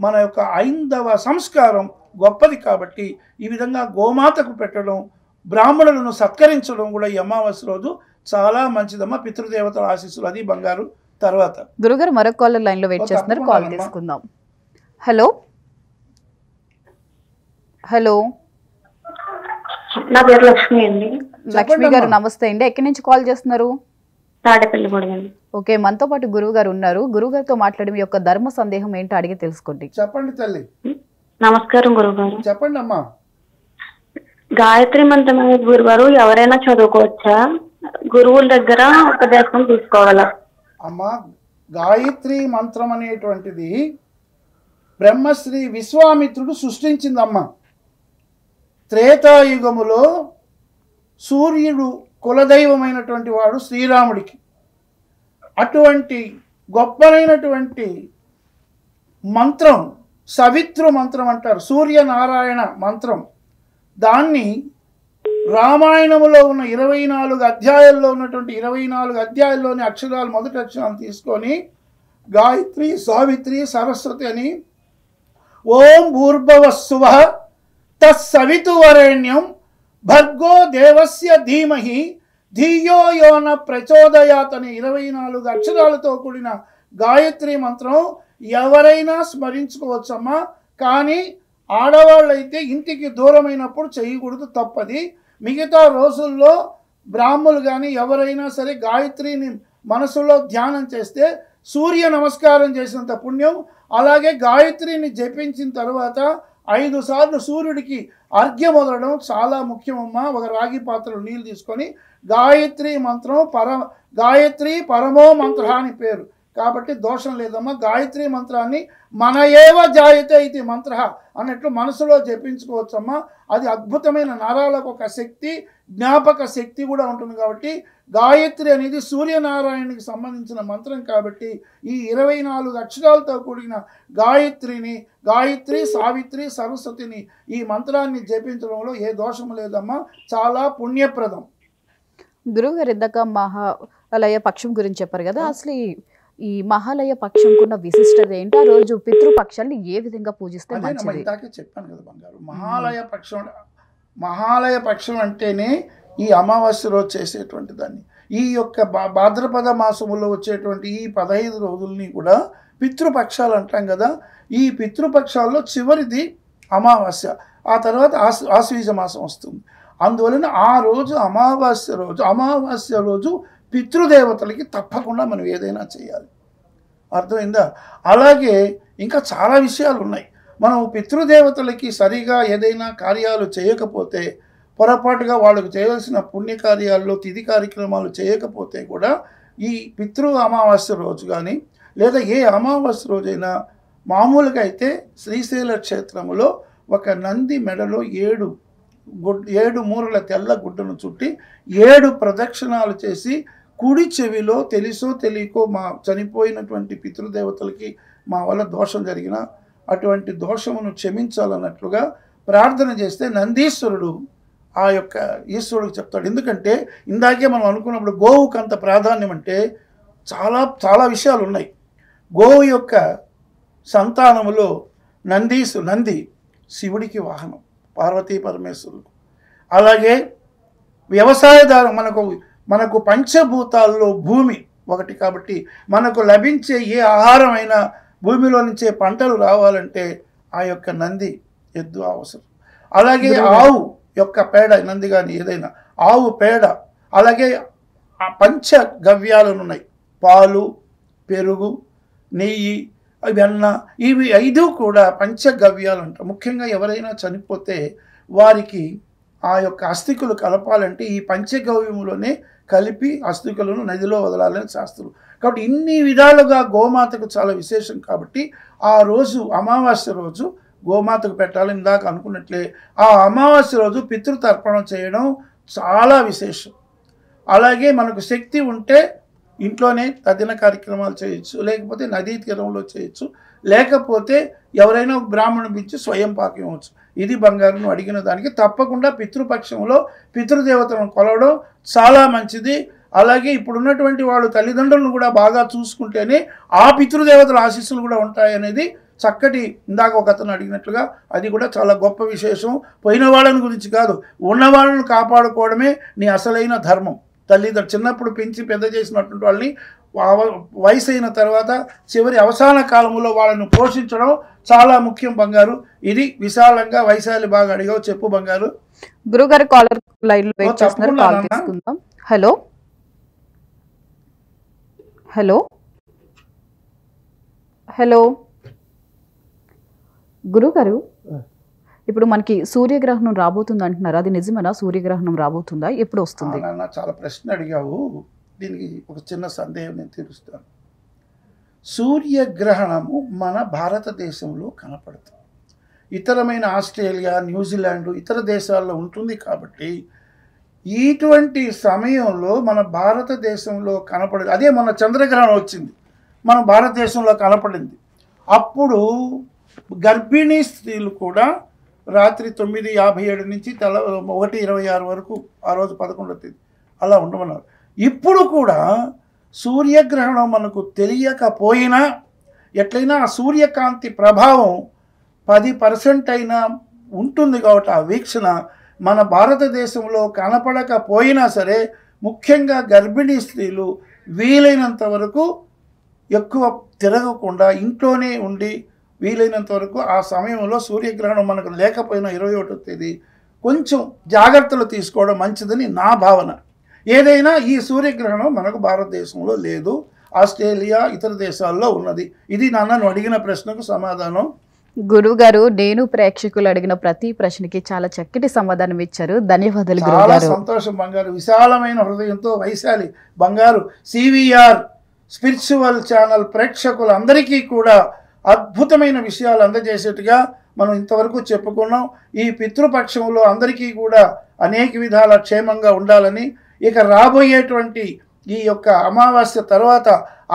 మన యొక్క ఐందవ సంస్కారం గొప్పది. కాబట్టి ఈ విధంగా గోమాతకు పెట్టడం, బ్రాహ్మణులను సత్కరించడం కూడా ఈ అమావాస్య రోజు చాలా మంచిదమ్మా. పితృదేవతల ఆశీస్సులు. అది బంగారు. తర్వాత గురుగారు మరొక కాలర్ లైన్ లో వెయిట్ చేస్తున్నారు, కాల్ తీసుకుందాం. హలో హలో, నా పేరు లక్ష్మి అండి. లక్ష్మి గారు నమస్తే అండి. ఎక్కడి నుంచి కాల్ చేస్తున్నారు? తాడేపల్లి కూడా. ఓకే, మనతో పాటు గురువు గారు ఉన్నారు. గురువు గారితో మాట్లాడి మీ యొక్క ధర్మ సందేహం ఏంటో అడిగి తెలుసుకోండి. చెప్పండి తల్లి. నమస్కారం గురుగారు. చెప్పండి అమ్మా. గాయత్రి మంత్రం అనేది గురుగారు ఎవరైనా చదువుకోవచ్చా? గురువుల దగ్గర ఉపదేశం తీసుకోవాలా? అమ్మా, గాయత్రి మంత్రం అనేటువంటిది బ్రహ్మశ్రీ విశ్వామిత్రుడు సృష్టించిందమ్మా. త్రేతాయుగములో సూర్యుడు కులదైవమైనటువంటి వాడు శ్రీరాముడికి. అటువంటి గొప్పనైనటువంటి మంత్రం సవితృ మంత్రం అంటారు, సూర్యనారాయణ మంత్రం. దాన్ని రామాయణములో ఉన్న 24 అధ్యాయాల్లో ఉన్నటువంటి 24 అధ్యాయాల్లోని అక్షరాలు, మొదటి అక్షరాలు తీసుకొని గాయత్రి, సావిత్రి, సరస్వతి అని ఓం భూర్భువస్సువః తత్సవితుర్వరేణ్యం భర్గో దేవస్య ధీమహి ధియో యో న ప్రచోదయాత్ అనే 24 అక్షరాలతో కూడిన గాయత్రి మంత్రం ఎవరైనా స్మరించుకోవచ్చమ్మా. కానీ ఆడవాళ్ళైతే ఇంటికి దూరమైనప్పుడు చేయకూడదు, తప్పది. మిగతా రోజుల్లో బ్రాహ్మణులు కానీ ఎవరైనా సరే గాయత్రిని మనసులో ధ్యానం చేస్తే సూర్య నమస్కారం చేసినంత పుణ్యం. అలాగే గాయత్రిని జపించిన తర్వాత 5 సార్లు సూర్యుడికి అర్ఘ్యం వదలడం చాలా ముఖ్యమమ్మా. ఒక రాగి పాత్రలో నీళ్ళు తీసుకొని గాయత్రి మంత్రం గాయత్రి పరమో మంత్ర అని పేరు కాబట్టి దోషం లేదమ్మా. గాయత్రి మంత్రాన్ని మన ఏవ జాయతే ఇది మంత్ర అన్నట్లు మనసులో జపించుకోవచ్చమ్మా. అది అద్భుతమైన నరాలకు ఒక శక్తి, జ్ఞాపక శక్తి కూడా ఉంటుంది. కాబట్టి గాయత్రి అనేది సూర్యనారాయణకి సంబంధించిన మంత్రం కాబట్టి ఈ 24 అక్షరాలతో కూడిన గాయత్రి సావిత్రి సరస్వతిని ఈ మంత్రాన్ని జపించడంలో ఏ దోషం లేదమ్మా, చాలా పుణ్యప్రదం. గురువుగారు ఇందాక మహాలయ పక్షం గురించి చెప్పారు కదా, అసలు ఈ మహాలయ పక్షంకున్న విశిష్టత ఏంటి? ఆ రోజు పితృపక్షాన్ని ఏ విధంగా పూజిస్తే మంచిది? ఇందాకే చెప్పాను కదా బంగారు, మహాలయ పక్షం అంటేనే ఈ అమావాస్య రోజు చేసేటువంటి దాన్ని. ఈ యొక్క భాద్రపద మాసములో వచ్చేటువంటి ఈ 15 రోజుల్ని కూడా పితృపక్షాలు అంటాం కదా. ఈ పితృపక్షాల్లో చివరిది అమావాస్య, ఆ తర్వాత ఆశ్వీజ మాసం వస్తుంది. అందువలన ఆ రోజు అమావాస్య రోజు పితృదేవతలకి తప్పకుండా మనం ఏదైనా చేయాలి. అర్థమైందా? అలాగే ఇంకా చాలా విషయాలు ఉన్నాయి. మనం పితృదేవతలకి సరిగా ఏదైనా కార్యాలు చేయకపోతే, పొరపాటుగా వాళ్ళకు చేయాల్సిన పుణ్యకార్యాల్లో తిథి కార్యక్రమాలు చేయకపోతే కూడా ఈ పితృ అమావాస్య రోజు కానీ లేదా ఏ అమావాస్య రోజైనా మామూలుగా అయితే శ్రీశైల క్షేత్రంలో ఒక నంది మెడలో 7 మూరల తెల్ల గుడ్డను చుట్టి 7 ప్రదక్షిణాలు చేసి కుడి చెవిలో తెలుసో తెలియకో మా చనిపోయినటువంటి పితృదేవతలకి మా వల్ల దోషం జరిగిన అటువంటి దోషమును క్షమించాలన్నట్లుగా ప్రార్థన చేస్తే నందీశ్వరుడు ఆ యొక్క ఈశ్వరుడికి చెప్తాడు. ఎందుకంటే ఇందాకే మనం అనుకున్నప్పుడు గోవుకు అంత ప్రాధాన్యం అంటే చాలా చాలా విషయాలు ఉన్నాయి. గోవు యొక్క సంతానములో నంది శివుడికి వాహనం, పార్వతీ పరమేశ్వరులకు. అలాగే వ్యవసాయదారు మనకు పంచభూతాల్లో భూమి ఒకటి కాబట్టి మనకు లభించే ఏ ఆహారమైనా భూమిలో నుంచే పంటలు రావాలంటే ఆ యొక్క నంది ఎద్దు అవసరం. అలాగే ఆవు యొక్క పేడ, నంది కానీ ఏదైనా ఆవు పేడ, అలాగే పంచ గవ్యాలు ఉన్నాయి, పాలు, పెరుగు, నెయ్యి, వెన్న, ఇవి 5 కూడా పంచగవ్యాలు అంటారు. ముఖ్యంగా ఎవరైనా చనిపోతే వారికి ఆ యొక్క అస్థికులు కలపాలంటే ఈ పంచగవ్యములోనే కలిపి అస్థికులను నదిలో వదలాలని శాస్త్రం. కాబట్టి ఇన్ని విధాలుగా గోమాతకు చాలా విశేషం. కాబట్టి ఆ రోజు అమావాస్య రోజు గోమాతకు పెట్టాలి. ఇందాక అనుకున్నట్లే ఆ అమావాస్య రోజు పితృతర్పణం చేయడం చాలా విశేషం. అలాగే మనకు శక్తి ఉంటే ఇంట్లోనే తదిన కార్యక్రమాలు చేయొచ్చు, లేకపోతే నదీ తీరంలో చేయొచ్చు, లేకపోతే ఎవరైనా బ్రాహ్మణుని పిలిచి స్వయం పాకం ఇవ్వచ్చు. ఇది బంగారును అడిగిన దానికి తప్పకుండా పితృపక్షంలో పితృదేవతలను కొలవడం చాలా మంచిది. అలాగే ఇప్పుడున్నటువంటి వాళ్ళు తల్లిదండ్రులను కూడా బాగా చూసుకుంటేనే ఆ పితృదేవతల ఆశీస్సులు కూడా ఉంటాయనేది చక్కటి, ఇందాక ఒక అతను అడిగినట్లుగా అది కూడా చాలా గొప్ప విశేషం. పోయిన వాళ్ళని గురించి కాదు, ఉన్న వాళ్ళను కాపాడుకోవడమే నీ అసలైన ధర్మం. తల్లిదండ్రులు చిన్నప్పుడు పెంచి పెద్ద చేసినటువంటి వాళ్ళని వయసు అయిన తర్వాత చివరి అవసాన కాలంలో వాళ్ళను పోషించడం చాలా ముఖ్యం బంగారు. ఇది విశాలంగా వైశాలి బాగా అడిగావు. చెప్పు బంగారు. గురుగారు కాలర్ లైన్ లో వెయిట్ చేస్తున్నారు, కాల్ తీసుకుందాం. హలో హలో హలో గురుగారు, ఇప్పుడు మనకి సూర్యగ్రహణం రాబోతుంది అంటున్నారు, అది నిజమేనా? సూర్యగ్రహణం రాబోతుందా? ఎప్పుడు వస్తుంది? చాలా ప్రశ్న అడిగావు. దీనికి ఒక చిన్న సందేహం నేను తీరుస్తాను. సూర్యగ్రహణము మన భారతదేశంలో కనపడుతుంది. ఇతరమైన ఆస్ట్రేలియా, న్యూజిలాండ్, ఇతర దేశాల్లో ఉంటుంది. కాబట్టి ఇటువంటి సమయంలో మన భారతదేశంలో కనపడదు. అదే మన చంద్రగ్రహణం వచ్చింది, మన భారతదేశంలో కనపడింది. అప్పుడు గర్భిణీ స్త్రీలు కూడా రాత్రి 9:57 నుంచి 1:26 వరకు, ఆ రోజు 11వ తేదీ అలా ఉండమన్నారు. ఇప్పుడు కూడా సూర్యగ్రహణం మనకు తెలియకపోయినా ఎట్లయినా ఆ సూర్యకాంతి ప్రభావం 10% అయినా ఉంటుంది. కాబట్టి ఆ వీక్షణ మన భారతదేశంలో కనపడకపోయినా సరే, ముఖ్యంగా గర్భిణీ స్త్రీలు వీలైనంత వరకు ఎక్కువ తిరగకుండా ఇంట్లోనే ఉండి వీలైనంత వరకు ఆ సమయంలో సూర్యగ్రహణం మనకు లేకపోయినా 21వ తేదీ కొంచెం జాగ్రత్తలు తీసుకోవడం మంచిదని నా భావన. ఏదైనా ఈ సూర్యగ్రహణం మనకు భారతదేశంలో లేదు, ఆస్ట్రేలియా ఇతర దేశాల్లో ఉన్నది. ఇది నన్ను అడిగిన ప్రశ్నకు సమాధానం. గురువుగారు, నేను ప్రేక్షకులు అడిగిన ప్రతి ప్రశ్నకి చాలా చక్కటి సమాధానం ఇచ్చారు. ధన్యవాదాలు చాలా గురువుగారు. సంతోషం బంగారు. విశాలమైన హృదయంతో వైశాలి బంగారు సివిఆర్ స్పిరిచువల్ ఛానల్ ప్రేక్షకులందరికీ కూడా అద్భుతమైన విషయాలు అందజేసేట్టుగా మనం ఇంతవరకు చెప్పుకున్నాం. ఈ పితృపక్షంలో అందరికీ కూడా అనేక విధాల క్షేమంగా ఉండాలని, ఇక రాబోయేటువంటి ఈ యొక్క అమావాస్య తర్వాత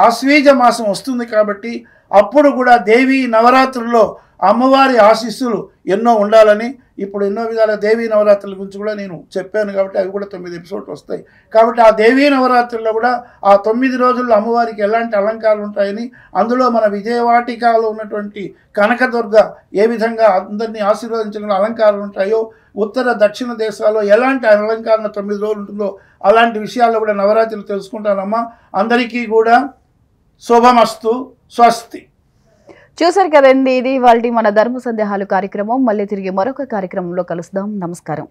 ఆశ్వీజ మాసం వస్తుంది కాబట్టి అప్పుడు కూడా దేవీ నవరాత్రుల్లో అమ్మవారి ఆశీస్సులు ఎన్నో ఉండాలని, ఇప్పుడు ఎన్నో విధాల దేవీ నవరాత్రుల గురించి కూడా నేను చెప్పాను కాబట్టి అవి కూడా 9 ఎపిసోడ్లు వస్తాయి. కాబట్టి ఆ దేవీ నవరాత్రుల్లో కూడా ఆ 9 రోజుల్లో అమ్మవారికి ఎలాంటి అలంకారాలు ఉంటాయని, అందులో మన విజయవాటికలో ఉన్నటువంటి కనకదుర్గ ఏ విధంగా అందరినీ ఆశీర్వదించగల అలంకారాలు ఉంటాయో, ఉత్తర దక్షిణ దేశాల్లో ఎలాంటి అలంకరణ 9 రోజులు ఉంటుందో అలాంటి విషయాల్లో కూడా నవరాత్రులు తెలుసుకుంటానమ్మా. అందరికీ కూడా శుభమస్తు. స్వస్తి. చూసారు కదండి, ఇది ఇవాల్టి మన ధర్మ సందేహాలు కార్యక్రమం. మళ్ళీ తిరిగి మరొక కార్యక్రమంలో కలుద్దాం. నమస్కారం.